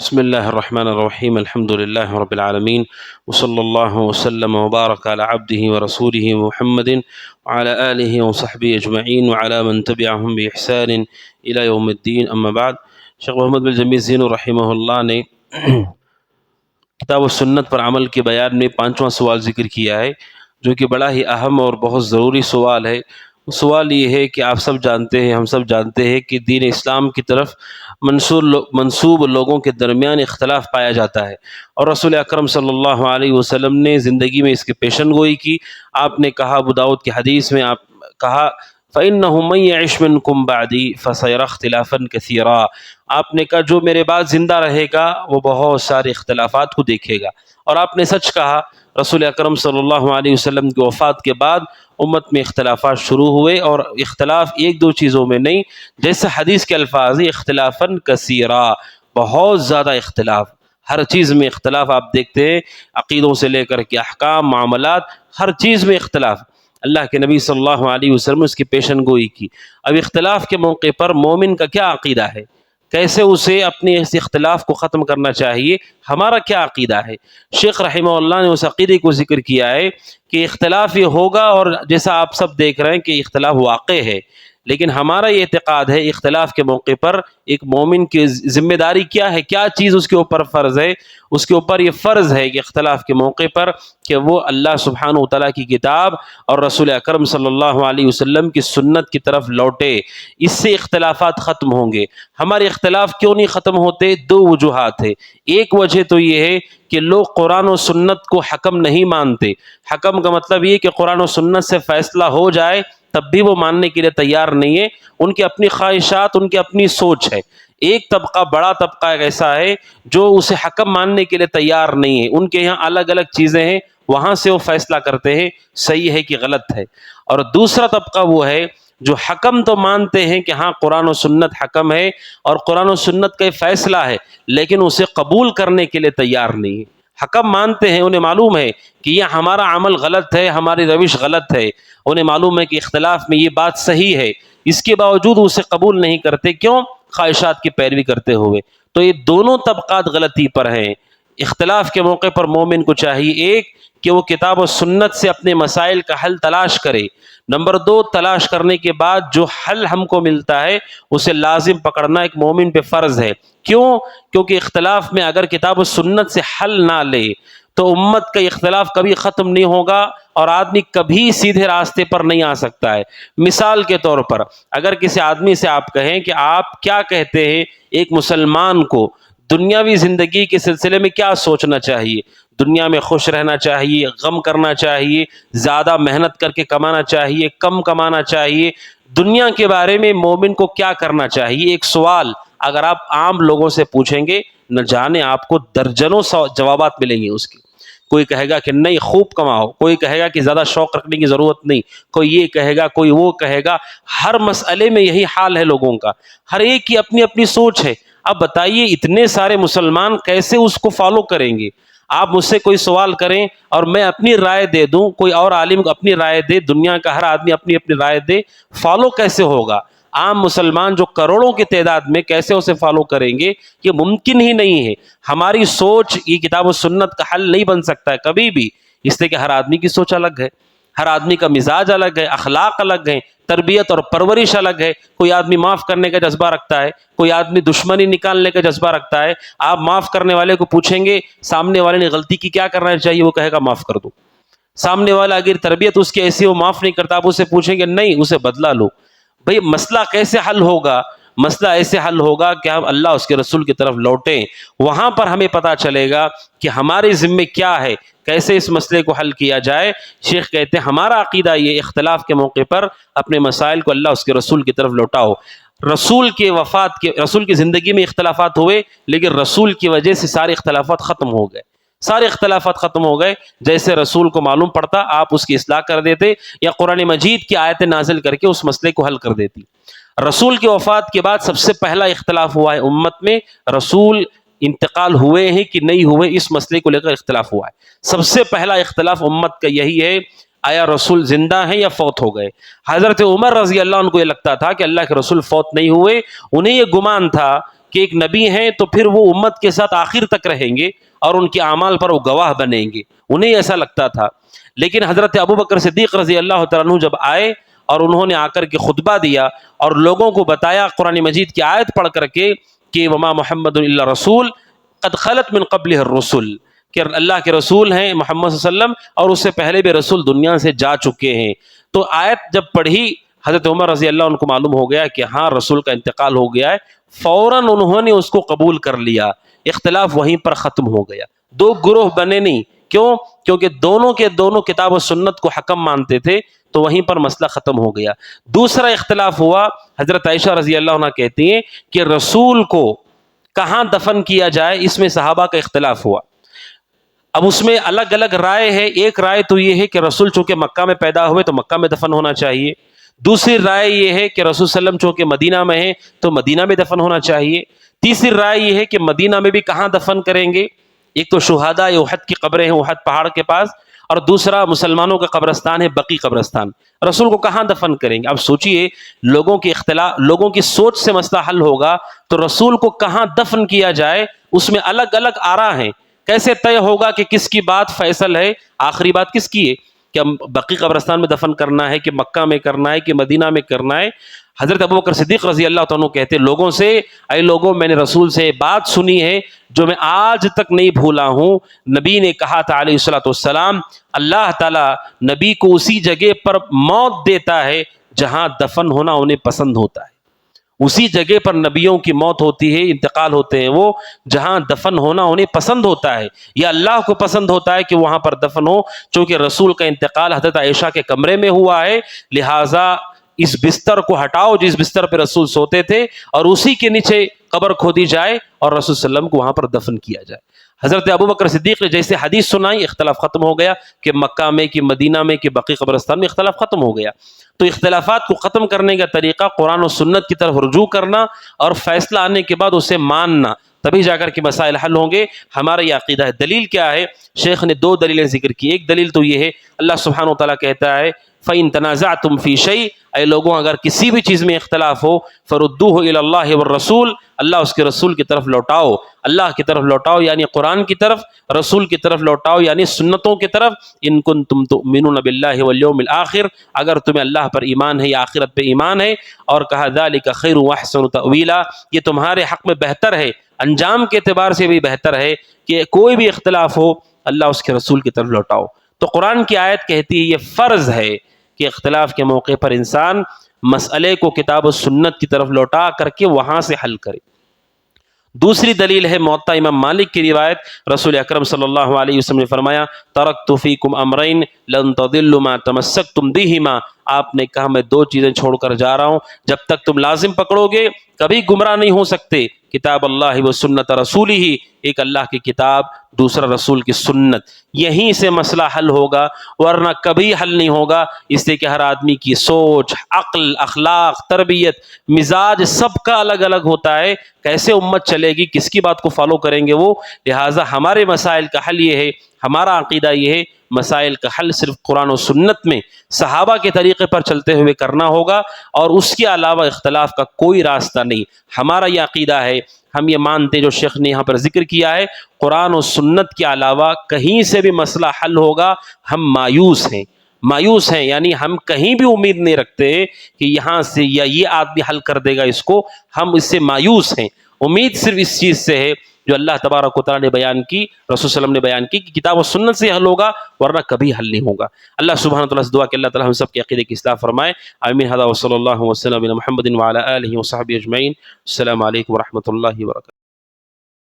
بسم الله الرحمن الرحيم. الحمد لله رب العالمين، وصلى الله وسلم وبارك على عبده ورسوله محمد وعلى آله وصحبه أجمعين وعلى من تبعهم بإحسان إلى يوم الدين. أما بعد، شیخ محمد بن جمیل زینو رحمہ اللہ نے کتاب و سنت پر عمل کے بیان میں 5واں سوال ذکر کیا ہے، جو کہ بڑا ہی اہم اور بہت ضروری سوال ہے۔ سوال یہ ہے کہ آپ سب جانتے ہیں، ہم سب جانتے ہیں کہ دین اسلام کی طرف منسوب لوگوں کے درمیان اختلاف پایا جاتا ہے، اور رسول اکرم صلی اللہ علیہ وسلم نے زندگی میں اس کی پیشن گوئی کی۔ آپ نے کہا، ابو داؤد کی حدیث میں آپ کہا، فَإِنَّهُ مَن يَعِشْ مِنْكُمْ بَعْدِي فَسَيَرَى اخْتِلَافًا كَثِيرًا۔ آپ نے کہا جو میرے بعد زندہ رہے گا وہ بہت سارے اختلافات کو دیکھے گا، اور آپ نے سچ کہا۔ رسول اکرم صلی اللہ علیہ وسلم کی وفات کے بعد امت میں اختلافات شروع ہوئے، اور اختلاف ایک دو چیزوں میں نہیں، جیسے حدیث کے الفاظ ہیں، اختلافاً کثیرا، بہت زیادہ اختلاف، ہر چیز میں اختلاف آپ دیکھتے ہیں، عقیدوں سے لے کر کے احکام، معاملات، ہر چیز میں اختلاف۔ اللہ کے نبی صلی اللہ علیہ وسلم نے اس کی پیشن گوئی کی۔ اب اختلاف کے موقع پر مومن کا کیا عقیدہ ہے، کیسے اسے اپنے اس اختلاف کو ختم کرنا چاہیے، ہمارا کیا عقیدہ ہے؟ شیخ رحمہ اللہ نے اس عقیدے کو ذکر کیا ہے کہ اختلاف یہ ہوگا، اور جیسا آپ سب دیکھ رہے ہیں کہ اختلاف واقع ہے، لیکن ہمارا یہ اعتقاد ہے اختلاف کے موقع پر ایک مومن کی ذمہ داری کیا ہے، کیا چیز اس کے اوپر فرض ہے۔ اس کے اوپر یہ فرض ہے کہ اختلاف کے موقع پر کہ وہ اللہ سبحانہ و تعالیٰ کی کتاب اور رسول اکرم صلی اللہ علیہ وسلم کی سنت کی طرف لوٹے۔ اس سے اختلافات ختم ہوں گے۔ ہمارے اختلاف کیوں نہیں ختم ہوتے؟ دو وجوہات ہیں۔ ایک وجہ تو یہ ہے کہ لوگ قرآن و سنت کو حکم نہیں مانتے۔ حکم کا مطلب یہ کہ قرآن و سنت سے فیصلہ ہو جائے تب بھی وہ ماننے کے لیے تیار نہیں ہے، ان کی اپنی خواہشات، ان کی اپنی سوچ ہے۔ ایک طبقہ، بڑا طبقہ ایسا ہے جو اسے حکم ماننے کے لیے تیار نہیں ہے، ان کے یہاں الگ الگ چیزیں ہیں، وہاں سے وہ فیصلہ کرتے ہیں صحیح ہے کہ غلط ہے۔ اور دوسرا طبقہ وہ ہے جو حکم تو مانتے ہیں کہ ہاں قرآن و سنت حکم ہے اور قرآن و سنت کا یہ فیصلہ ہے، لیکن اسے قبول کرنے کے لیے تیار نہیں ہے۔ حکم مانتے ہیں، انہیں معلوم ہے کہ یہ ہمارا عمل غلط ہے، ہماری روش غلط ہے، انہیں معلوم ہے کہ اختلاف میں یہ بات صحیح ہے، اس کے باوجود اسے قبول نہیں کرتے، کیوں؟ خواہشات کی پیروی کرتے ہوئے۔ تو یہ دونوں طبقات غلطی پر ہیں۔ اختلاف کے موقع پر مومن کو چاہیے ایک کہ وہ کتاب و سنت سے اپنے مسائل کا حل تلاش کرے، نمبر دو، تلاش کرنے کے بعد جو حل ہم کو ملتا ہے اسے لازم پکڑنا ایک مومن پہ فرض ہے۔ کیوں؟ کیونکہ اختلاف میں اگر کتاب و سنت سے حل نہ لے تو امت کا اختلاف کبھی ختم نہیں ہوگا، اور آدمی کبھی سیدھے راستے پر نہیں آ سکتا ہے۔ مثال کے طور پر اگر کسی آدمی سے آپ کہیں کہ آپ کیا کہتے ہیں ایک مسلمان کو دنیاوی زندگی کے سلسلے میں کیا سوچنا چاہیے، دنیا میں خوش رہنا چاہیے، غم کرنا چاہیے، زیادہ محنت کر کے کمانا چاہیے، کم کمانا چاہیے، دنیا کے بارے میں مومن کو کیا کرنا چاہیے، ایک سوال اگر آپ عام لوگوں سے پوچھیں گے نہ جانے آپ کو درجنوں جوابات ملیں گے اس کی۔ کوئی کہے گا کہ نہیں خوب کماؤ، کوئی کہے گا کہ زیادہ شوق رکھنے کی ضرورت نہیں، کوئی یہ کہے گا، کوئی وہ کہے گا۔ ہر مسئلے میں یہی حال ہے لوگوں کا، ہر ایک کی اپنی اپنی سوچ ہے۔ اب بتائیے اتنے سارے مسلمان کیسے اس کو فالو کریں گے؟ آپ مجھ سے کوئی سوال کریں اور میں اپنی رائے دے دوں، کوئی اور عالم کو اپنی رائے دے، دنیا کا ہر آدمی اپنی اپنی رائے دے، فالو کیسے ہوگا؟ عام مسلمان جو کروڑوں کی تعداد میں کیسے اسے فالو کریں گے؟ یہ ممکن ہی نہیں ہے۔ ہماری سوچ یہ کتاب و سنت کا حل نہیں بن سکتا ہے کبھی بھی، اس لیے کہ ہر آدمی کی سوچ الگ ہے، ہر آدمی کا مزاج الگ ہے، اخلاق الگ ہیں، تربیت اور پرورش الگ ہے۔ کوئی آدمی معاف کرنے کا جذبہ رکھتا ہے، کوئی آدمی دشمنی نکالنے کا جذبہ رکھتا ہے۔ آپ معاف کرنے والے کو پوچھیں گے سامنے والے نے غلطی کی کیا کرنا چاہیے، وہ کہے گا معاف کر دو۔ سامنے والا اگر تربیت اس کی ایسی وہ معاف نہیں کرتا، آپ اسے پوچھیں گے نہیں اسے بدلا لو۔ بھئی مسئلہ کیسے حل ہوگا؟ مسئلہ ایسے حل ہوگا کہ ہم اللہ اس کے رسول کی طرف لوٹیں، وہاں پر ہمیں پتہ چلے گا کہ ہمارے ذمے کیا ہے، کیسے اس مسئلے کو حل کیا جائے۔ شیخ کہتے ہیں ہمارا عقیدہ یہ اختلاف کے موقع پر اپنے مسائل کو اللہ اس کے رسول کی طرف لوٹاؤ۔ رسول کی زندگی میں اختلافات ہوئے، لیکن رسول کی وجہ سے سارے اختلافات ختم ہو گئے، سارے اختلافات ختم ہو گئے۔ جیسے رسول کو معلوم پڑتا آپ اس کی اصلاح کر دیتے، یا قرآن مجید کی آیتیں نازل کر کے اس مسئلے کو حل کر دیتی۔ رسول کی وفات کے بعد سب سے پہلا اختلاف ہوا ہے امت میں، رسول انتقال ہوئے ہیں کہ نہیں ہوئے اس مسئلے کو لے کر اختلاف ہوا ہے۔ سب سے پہلا اختلاف امت کا یہی ہے، آیا رسول زندہ ہیں یا فوت ہو گئے؟ حضرت عمر رضی اللہ عنہ کو یہ لگتا تھا کہ اللہ کے رسول فوت نہیں ہوئے، انہیں یہ گمان تھا کہ ایک نبی ہیں تو پھر وہ امت کے ساتھ آخر تک رہیں گے اور ان کے اعمال پر وہ گواہ بنیں گے، انہیں ایسا لگتا تھا۔ لیکن حضرت ابوبکر صدیق رضی اللہ تعالیٰ عنہ جب آئے اور انہوں نے آ کر کے خطبہ دیا اور لوگوں کو بتایا قرآن مجید کی آیت پڑھ کر کے کہ وما محمد الا رسول قد خلت من قبلہ الرسل، کہ اللہ کے رسول ہیں محمد صلی اللہ علیہ وسلم اور اس سے پہلے بھی رسول دنیا سے جا چکے ہیں۔ تو آیت جب پڑھی حضرت عمر رضی اللہ عنہ کو معلوم ہو گیا کہ ہاں رسول کا انتقال ہو گیا ہے، فوراً انہوں نے اس کو قبول کر لیا، اختلاف وہیں پر ختم ہو گیا، دو گروہ بنے نہیں۔ کیوں؟ کیونکہ دونوں کے دونوں کتاب و سنت کو حکم مانتے تھے، تو وہیں پر مسئلہ ختم ہو گیا۔ دوسرا اختلاف ہوا، حضرت عائشہ رضی اللہ عنہ کہتی ہیں کہ رسول کو کہاں دفن کیا جائے، اس میں صحابہ کا اختلاف ہوا۔ اب اس میں الگ الگ رائے ہے۔ ایک رائے تو یہ ہے کہ رسول چونکہ مکہ میں پیدا ہوئے تو مکہ میں دفن ہونا چاہیے، دوسری رائے یہ ہے کہ رسول صلی اللہ علیہ وسلم چونکہ مدینہ میں ہیں تو مدینہ میں دفن ہونا چاہیے، تیسری رائے یہ ہے کہ مدینہ میں بھی کہاں دفن کریں گے، ایک تو شہداء احد کی قبریں ہیں احد پہاڑ کے پاس، اور دوسرا مسلمانوں کا قبرستان ہے بقیع قبرستان، رسول کو کہاں دفن کریں گے؟ اب سوچئے لوگوں کی اختلاف، لوگوں کی سوچ سے مسئلہ حل ہوگا تو رسول کو کہاں دفن کیا جائے اس میں الگ الگ آراء ہیں، کیسے طے ہوگا کہ کس کی بات فیصل ہے، آخری بات کس کی ہے، کہ بقیع قبرستان میں دفن کرنا ہے کہ مکہ میں کرنا ہے کہ مدینہ میں کرنا ہے؟ حضرت ابوبکر صدیق رضی اللہ عنہ کہتے لوگوں سے، اے لوگوں میں نے رسول سے بات سنی ہے جو میں آج تک نہیں بھولا ہوں۔ نبی نے کہا تھا علیہ الصلوۃ والسلام، اللہ تعالیٰ نبی کو اسی جگہ پر موت دیتا ہے جہاں دفن ہونا انہیں پسند ہوتا ہے، اسی جگہ پر نبیوں کی موت ہوتی ہے، انتقال ہوتے ہیں وہ جہاں دفن ہونا انہیں پسند ہوتا ہے، یا اللہ کو پسند ہوتا ہے کہ وہاں پر دفن ہو۔ چونکہ رسول کا انتقال حضرت عائشہ کے کمرے میں ہوا ہے، لہٰذا اس بستر کو ہٹاؤ جس بستر پہ رسول سوتے تھے اور اسی کے نیچے قبر کھودی جائے اور رسول صلی اللہ علیہ وسلم کو وہاں پر دفن کیا جائے۔ حضرت ابوبکر صدیق نے جیسے حدیث سنائی اختلاف ختم ہو گیا کہ مکہ میں کہ مدینہ میں کہ بقیع قبرستان میں، اختلاف ختم ہو گیا۔ تو اختلافات کو ختم کرنے کا طریقہ قرآن و سنت کی طرف رجوع کرنا اور فیصلہ آنے کے بعد اسے ماننا، تبھی جا کر کے مسائل حل ہوں گے۔ ہمارا یہ عقیدہ ہے۔ دلیل کیا ہے؟ شیخ نے دو دلیلیں ذکر کی۔ ایک دلیل تو یہ ہے، اللہ سبحانہ وتعالیٰ کہتا ہے فَإِن تَنَازَعْتُمْ فِي شَيْءٍ، اے لوگوں اگر کسی بھی چیز میں اختلاف ہو، فَرُدُّوهُ إِلَى اللَّهِ وَالرَّسُولِ، اللہ اس کے رسول کی طرف لوٹاؤ، اللہ کی طرف لوٹاؤ یعنی قرآن کی طرف، رسول کی طرف لوٹاؤ یعنی سنتوں کی طرف۔ إِن كُنتُمْ تُؤْمِنُونَ بِاللَّهِ وَالْيَوْمِ الْآخِرِ، اگر تمہیں اللہ پر ایمان ہے یا آخرت پہ ایمان ہے، اور کہا ذَلِكَ خَيْرٌ وَأَحْسَنُ تَأْوِيلًا، یہ تمہارے حق میں بہتر ہے، انجام کے اعتبار سے بھی بہتر ہے کہ کوئی بھی اختلاف ہو اللہ اس کے رسول کی طرف لوٹاؤ۔ تو قرآن کی آیت کہتی ہے یہ فرض ہے کہ اختلاف کے موقع پر انسان مسئلے کو کتاب و سنت کی طرف لوٹا کر کے وہاں سے حل کرے۔ دوسری دلیل ہے موطا امام مالک کی روایت، رسول اکرم صلی اللہ علیہ وسلم نے فرمایا ترکت فیکم امرین لن تضلوا ما تمسکتم بہما، آپ نے کہا میں دو چیزیں چھوڑ کر جا رہا ہوں جب تک تم لازم پکڑو گے کبھی گمراہ نہیں ہو سکتے، کتاب اللہ و سنت رسولہ، ایک اللہ کی کتاب دوسرا رسول کی سنت، یہیں سے مسئلہ حل ہوگا ورنہ کبھی حل نہیں ہوگا۔ اس لیے کہ ہر آدمی کی سوچ، عقل، اخلاق، تربیت، مزاج سب کا الگ الگ ہوتا ہے، کیسے امت چلے گی، کس کی بات کو فالو کریں گے وہ۔ لہٰذا ہمارے مسائل کا حل یہ ہے، ہمارا عقیدہ یہ ہے مسائل کا حل صرف قرآن و سنت میں صحابہ کے طریقے پر چلتے ہوئے کرنا ہوگا، اور اس کے علاوہ اختلاف کا کوئی راستہ نہیں۔ ہمارا یہ عقیدہ ہے، ہم یہ مانتے جو شیخ نے یہاں پر ذکر کیا ہے، قرآن و سنت کے علاوہ کہیں سے بھی مسئلہ حل ہوگا ہم مایوس ہیں، یعنی ہم کہیں بھی امید نہیں رکھتے کہ یہاں سے یا یہ آدمی حل کر دے گا اس کو، ہم اس سے مایوس ہیں۔ امید صرف اس چیز سے ہے جو اللہ تبارک و تعالیٰ نے بیان کی، رسول صلی اللہ علیہ وسلم نے بیان کی کہ کتاب و سنت سے حل ہوگا ورنہ کبھی حل نہیں ہوگا۔ اللہ سبحانہ و تعالیٰ سے دعا کہ اللہ تعالیٰ ہم سب کے عقیدے کی اصلاح فرمائے، آمین۔ ھذا وصلی اللہ وسلم علی محمد وعلی آلہ وصحبہ اجمعین۔ السلام علیکم ورحمۃ اللہ وبرکاتہ۔